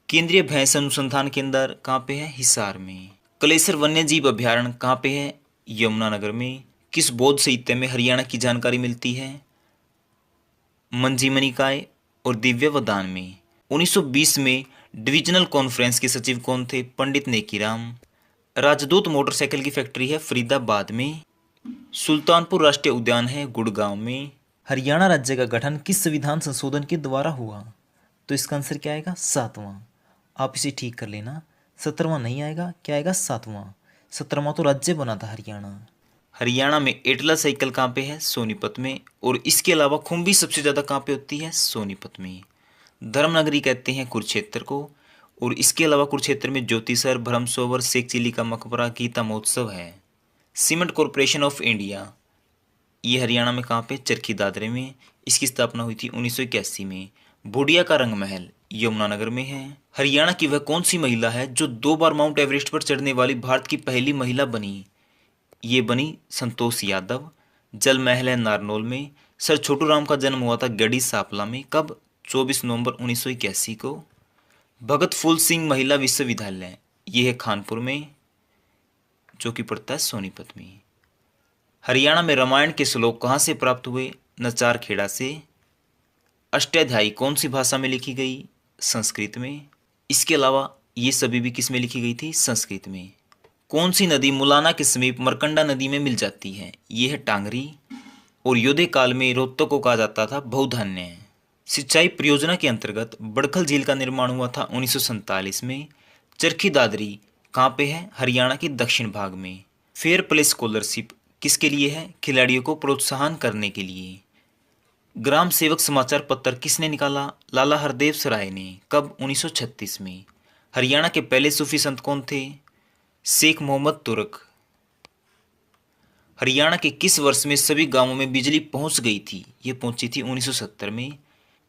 केंद्रीय भैंस अनुसंधान केंद्र कहाँ पे है? हिसार में। कलेसर वन्यजीव अभयारण्य कहाँ पे है? यमुनानगर में। किस बौद्ध साहित्य में हरियाणा की जानकारी मिलती है? मंजीमनिकाय और दिव्यवदान में। 1920 में डिविजनल कॉन्फ्रेंस के सचिव कौन थे? पंडित नेकीराम। राजदूत मोटरसाइकिल की फैक्ट्री है फरीदाबाद में। सुल्तानपुर राष्ट्रीय उद्यान है गुड़गांव में। हरियाणा राज्य का गठन किस संविधान संशोधन के द्वारा हुआ? तो इसका आंसर क्या आएगा? 7वां। आप इसे ठीक कर लेना, 17वां नहीं आएगा, क्या आएगा? 7वां। 17वां तो राज्य बना था हरियाणा। हरियाणा में एटला साइकिल कहाँ पे है? सोनीपत में। और इसके अलावा खुम्बी सबसे ज़्यादा कहाँ पे होती है? सोनीपत में। धर्मनगरी कहते हैं कुरुक्षेत्र को। और इसके अलावा कुरुक्षेत्र में ज्योतिसर, ब्रह्मसरोवर, शेख चिली का मकबरा, गीता महोत्सव है। सीमेंट कॉरपोरेशन ऑफ इंडिया, ये हरियाणा में कहाँ पे? चरखी दादरे में। इसकी स्थापना हुई थी 1981 में। बूडिया का रंग महल यमुनानगर में है। हरियाणा की वह कौन सी महिला है जो 2 बार माउंट एवरेस्ट पर चढ़ने वाली भारत की पहली महिला बनी? ये बनी संतोष यादव। जल महल है नारनौल में। सर छोटू राम का जन्म हुआ था गढ़ी सांपला में। कब? 24 नवंबर 1981 को। भगत फूल सिंह महिला विश्वविद्यालय, ये है खानपुर में, जो कि पड़ता है सोनीपत में। हरियाणा में रामायण के श्लोक कहाँ से प्राप्त हुए? नचार खेड़ा से। अष्टाध्यायी कौन सी भाषा में लिखी गई? संस्कृत में। इसके अलावा ये सभी भी किस में लिखी गई थी? संस्कृत में। कौन सी नदी मुलाना के समीप मरकंडा नदी में मिल जाती है? ये है टांगरी। और योधे काल में रोहतक को कहा जाता था बहुधान्य। सिंचाई परियोजना के अंतर्गत बड़खल झील का निर्माण हुआ था 1947 में। चरखी दादरी कहाँ पे है? हरियाणा के दक्षिण भाग में। फेयर प्ले स्कॉलरशिप किसके लिए है? खिलाड़ियों को प्रोत्साहन करने के लिए। ग्राम सेवक समाचार पत्र किसने निकाला? लाला हरदेव सराय ने। कब? 1936 में। हरियाणा के पहले सूफी संत कौन थे? शेख मोहम्मद तुर्क। हरियाणा के किस वर्ष में सभी गांवों में बिजली पहुंच गई थी? ये पहुंची थी 1970 में।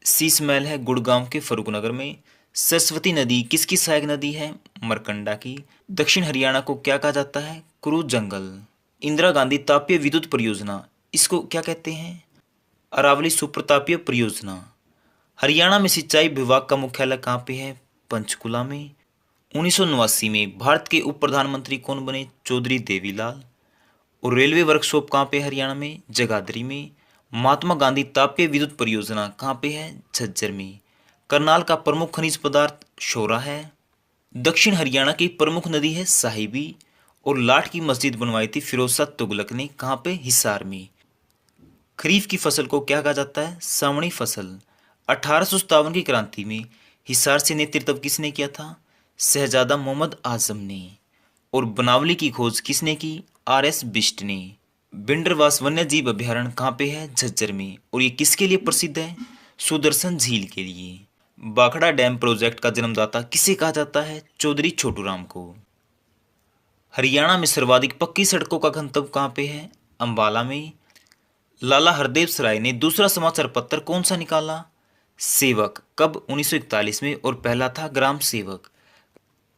शीश महल है गुड़गांव के फरूखनगर में। सरस्वती नदी किसकी सहायक नदी है? मरकंडा की। दक्षिण हरियाणा को क्या कहा जाता है? क्रू जंगल। इंदिरा गांधी तापीय विद्युत परियोजना, इसको क्या कहते हैं? अरावली सुप्रतापीय परियोजना। हरियाणा में सिंचाई विभाग का मुख्यालय कहाँ पे है? पंचकुला में। 1989 में भारत के उप प्रधानमंत्री कौन बने? चौधरी देवीलाल। और रेलवे वर्कशॉप कहाँ पे? हरियाणा में जगाधरी में। महात्मा गांधी तापीय विद्युत परियोजना कहाँ पे है? झज्जर में। करनाल का प्रमुख खनिज पदार्थ शोरा है। दक्षिण हरियाणा की प्रमुख नदी है साहिबी। और लाठ की मस्जिद बनवाई थी फिरोज शाह तुगलक ने। कहाँ पे? हिसार में। खरीफ की फसल को क्या कहा जाता है? सावणी फसल। 1857 की क्रांति में हिसार से नेतृत्व किसने किया था? शहजादा मोहम्मद आजम ने। और बनावली की खोज किसने की? RS बिष्ट ने। बिंडरवास वन्य जीव अभ्यारण्य कहाँ पे है? झज्जर में। और ये किसके लिए प्रसिद्ध है? सुदर्शन झील के लिए। बाखड़ा डैम प्रोजेक्ट का जन्मदाता किसे कहा जाता है? चौधरी छोटूराम को। हरियाणा में सर्वाधिक पक्की सड़कों का गंतव्य कहाँ पे है? अंबाला में। लाला हरदेव सराय ने दूसरा समाचार पत्र कौन सा निकाला? सेवक। कब? 1941 में। और पहला था ग्राम सेवक।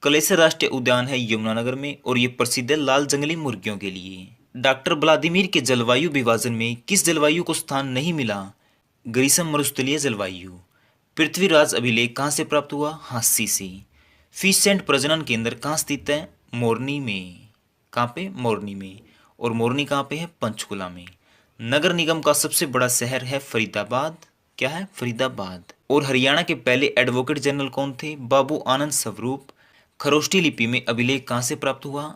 कलेसर राष्ट्रीय उद्यान है यमुनानगर में। और ये प्रसिद्ध है लाल जंगली मुर्गियों के लिए। डॉक्टर व्लादिमीर के जलवायु विभाजन में किस जलवायु को स्थान नहीं मिला? ग्रीष्म मरुस्थलीय जलवायु। पृथ्वीराज अभिलेख कहाँ से प्राप्त हुआ? हांसी से। फिशसेंट प्रजनन केंद्र कहाँ स्थित है? मोरनी में। कहाँ पे? मोरनी में। और मोरनी कहाँ पे है? पंचकुला में। नगर निगम का सबसे बड़ा शहर है फरीदाबाद। क्या है? फरीदाबाद। और हरियाणा के पहले एडवोकेट जनरल कौन थे? बाबू आनंद स्वरूप। खरोष्टी लिपि में अभिलेख कहाँ से प्राप्त हुआ?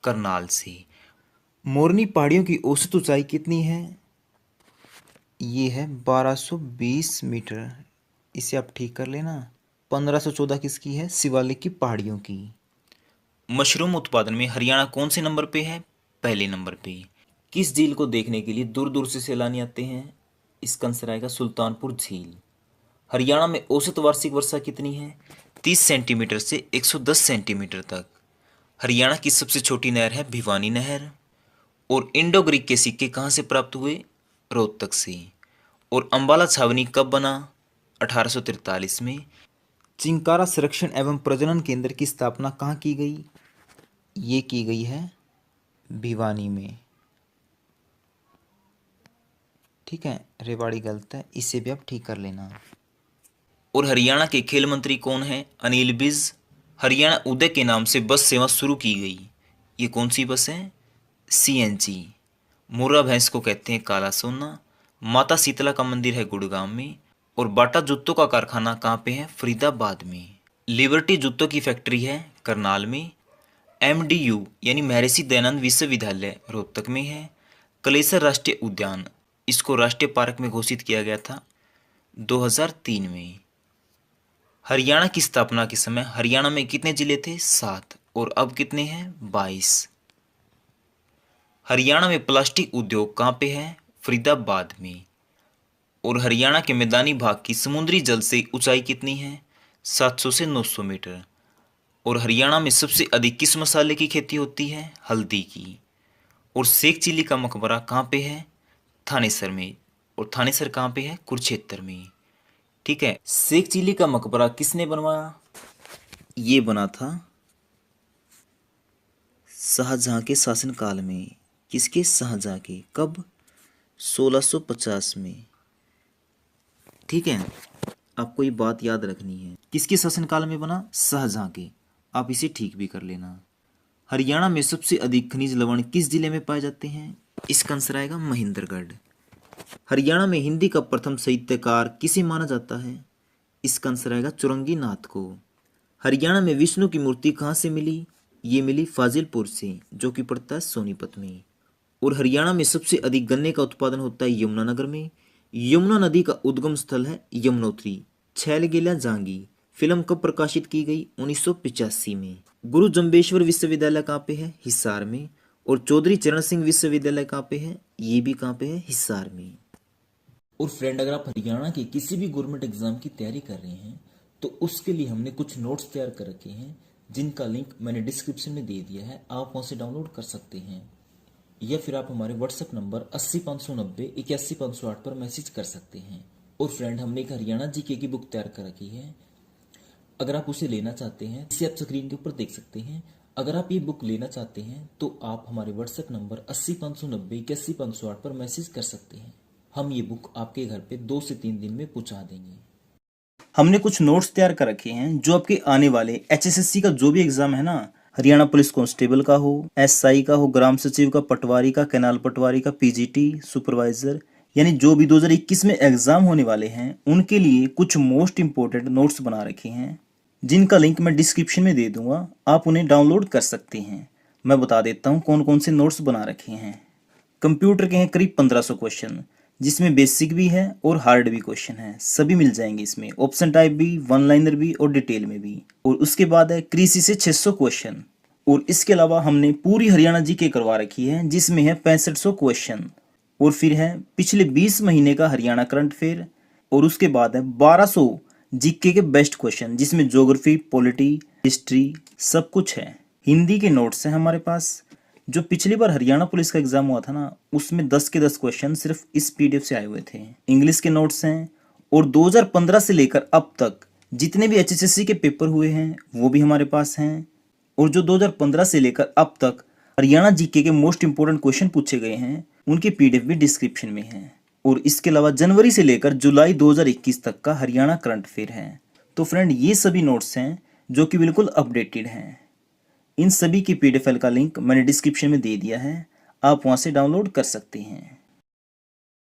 करनाल से। मोरनी पहाड़ियों की औसत ऊंचाई कितनी है? ये है 1220 मीटर। इसे आप ठीक कर लेना। 1514 किसकी है? शिवालिक की पहाड़ियों की। मशरूम उत्पादन में हरियाणा कौन से नंबर पे है? पहले नंबर पे। किस झील को देखने के लिए दूर दूर से सैलानी आते हैं? इसका आंसर आएगा सुल्तानपुर झील। हरियाणा में औसत वार्षिक वर्षा कितनी है? 30 सेंटीमीटर से 110 सेंटीमीटर तक। हरियाणा की सबसे छोटी नहर है भिवानी नहर। और इंडो ग्रीक के सिक्के कहाँ से प्राप्त हुए? रोहतक से। और अंबाला छावनी कब बना? 1843 में। चिंकारा संरक्षण एवं प्रजनन केंद्र की स्थापना कहाँ की गई? ये की गई है भिवानी में। ठीक है, रेवाड़ी गलत है, इसे भी आप ठीक कर लेना। और हरियाणा के खेल मंत्री कौन है? अनिल विज। हरियाणा उदय के नाम से बस सेवा शुरू की गई। ये कौन सी बस है? CNG। मुर्रा भैंस को कहते हैं काला सोना। माता शीतला का मंदिर है गुड़गांव में। और बाटा जूतों का कारखाना कहाँ पे है? फरीदाबाद में। लिबर्टी जूतों की फैक्ट्री है करनाल में। MDU यानी महर्षि दयानंद विश्वविद्यालय रोहतक में है। कलेसर राष्ट्रीय उद्यान, इसको राष्ट्रीय पार्क में घोषित किया गया था 2003 में। हरियाणा की स्थापना के समय हरियाणा में कितने जिले थे? 7, और अब कितने हैं? 22। हरियाणा में प्लास्टिक उद्योग कहाँ पे है? फरीदाबाद में। और हरियाणा के मैदानी भाग की समुद्री जल से ऊंचाई कितनी है? 700 से 900 मीटर। और हरियाणा में सबसे अधिक किस मसाले की खेती होती है? हल्दी की। और शेख चिल्ली का मकबरा कहाँ पे है? थानेसर में। और थानेसर कहाँ पे है? कुरुक्षेत्र में। ठीक है, शेख चिल्ली का मकबरा किसने बनवाया? ये बना था शाहजहां के शासनकाल में। किसके? शाहजहां के। कब? 1650 में। ठीक है, आपको ये बात याद रखनी है। किसके शासनकाल में बना? शाहजहां के। आप इसे ठीक भी कर लेना। हरियाणा में सबसे अधिक खनिज लवण किस जिले में पाए जाते हैं? इसका आंसर आएगा महेंद्रगढ़। हरियाणा में हिंदी का प्रथम साहित्यकार किसे माना जाता है? इसका आंसर आएगा चौरंगी नाथ को। हरियाणा में विष्णु की मूर्ति कहाँ से मिली? ये मिली फाजिलपुर से, जो कि पड़ता है सोनीपत में। और हरियाणा में सबसे अधिक गन्ने का उत्पादन होता है यमुनानगर में। यमुना नदी का उद्गम स्थल है यमुनोत्री। छैलगेला जांगी फिल्म कब प्रकाशित की गई? 1985 में। गुरु जम्बेश्वर विश्वविद्यालय कहाँ पे है? हिसार में। और चौधरी चरण सिंह विश्वविद्यालय कहाँ पे है? ये भी कहाँ पे है? हिसार में। और फ्रेंड, अगर आप हरियाणा के किसी भी गवर्नमेंट एग्जाम की तैयारी कर रहे हैं तो उसके लिए हमने कुछ नोट्स तैयार कर रखे हैं, जिनका लिंक मैंने डिस्क्रिप्शन में दे दिया है। आप वहां से डाउनलोड कर सकते हैं, या फिर आप हमारे व्हाट्सएप नंबर 80 590 81 508 पर मैसेज कर सकते हैं। और फ्रेंड, हमने एक हरियाणा जीके की बुक तैयार कर रखी है। अगर आप उसे लेना चाहते हैं, इसे आप स्क्रीन के ऊपर देख सकते हैं। अगर आप ये बुक लेना चाहते हैं तो आप हमारे व्हाट्सएप नंबर 80 590 81 508 पर मैसेज कर सकते हैं। हम ये बुक आपके घर पे 2 से 3 दिन में पहुंचा देंगे। हमने कुछ नोट्स तैयार कर रखे हैं जो आपके आने वाले एचएसएससी का जो भी एग्जाम है ना, हरियाणा पुलिस कांस्टेबल का हो, एसआई का हो, ग्राम सचिव का, पटवारी का, कैनाल पटवारी का, पीजीटी सुपरवाइजर, यानी जो भी 2021 में एग्जाम होने वाले हैं, उनके लिए कुछ मोस्ट इंपोर्टेंट नोट्स बना रखे हैं, जिनका लिंक मैं डिस्क्रिप्शन में दे दूंगा। आप उन्हें डाउनलोड कर सकते हैं। मैं बता देता हूँ कौन कौन से नोट्स बना रखे हैं। कंप्यूटर के हैं करीब 1500 क्वेश्चन, जिसमें बेसिक भी है और हार्ड भी क्वेश्चन है। सभी मिल जाएंगे इसमें, ऑप्शन टाइप भी, वन लाइनर भी और डिटेल में भी। और उसके बाद है कृषि से 600 क्वेश्चन। और इसके अलावा हमने पूरी हरियाणा जीके करवा रखी है, जिसमें है 6500 क्वेश्चन। और फिर है पिछले 20 महीने का हरियाणा करंट अफेयर। और उसके बाद है 1200 जीके के बेस्ट क्वेश्चन, जिसमें ज्योग्राफी, पॉलिटी, हिस्ट्री सब कुछ है। हिंदी के नोट्स हैं हमारे पास। जो पिछली बार हरियाणा पुलिस का एग्जाम हुआ था ना, उसमें 10 के 10 क्वेश्चन सिर्फ इस पीडीएफ से आए हुए थे। इंग्लिश के नोट्स हैं। और 2015 से लेकर अब तक जितने भी एचएसएससी के पेपर हुए हैं वो भी हमारे पास हैं। और जो 2015 से लेकर अब तक हरियाणा जीके के मोस्ट इंपोर्टेंट क्वेश्चन पूछे गए हैं, उनके पीडीएफ भी डिस्क्रिप्शन में है। और इसके अलावा जनवरी से लेकर जुलाई 2021 तक का हरियाणा करंट अफेयर है। तो फ्रेंड, ये सभी नोट्स हैं जो कि बिल्कुल अपडेटेड हैं। इन सभी की पीडीएफ फाइल का लिंक मैंने डिस्क्रिप्शन में दे दिया है, आप वहां से डाउनलोड कर सकते हैं।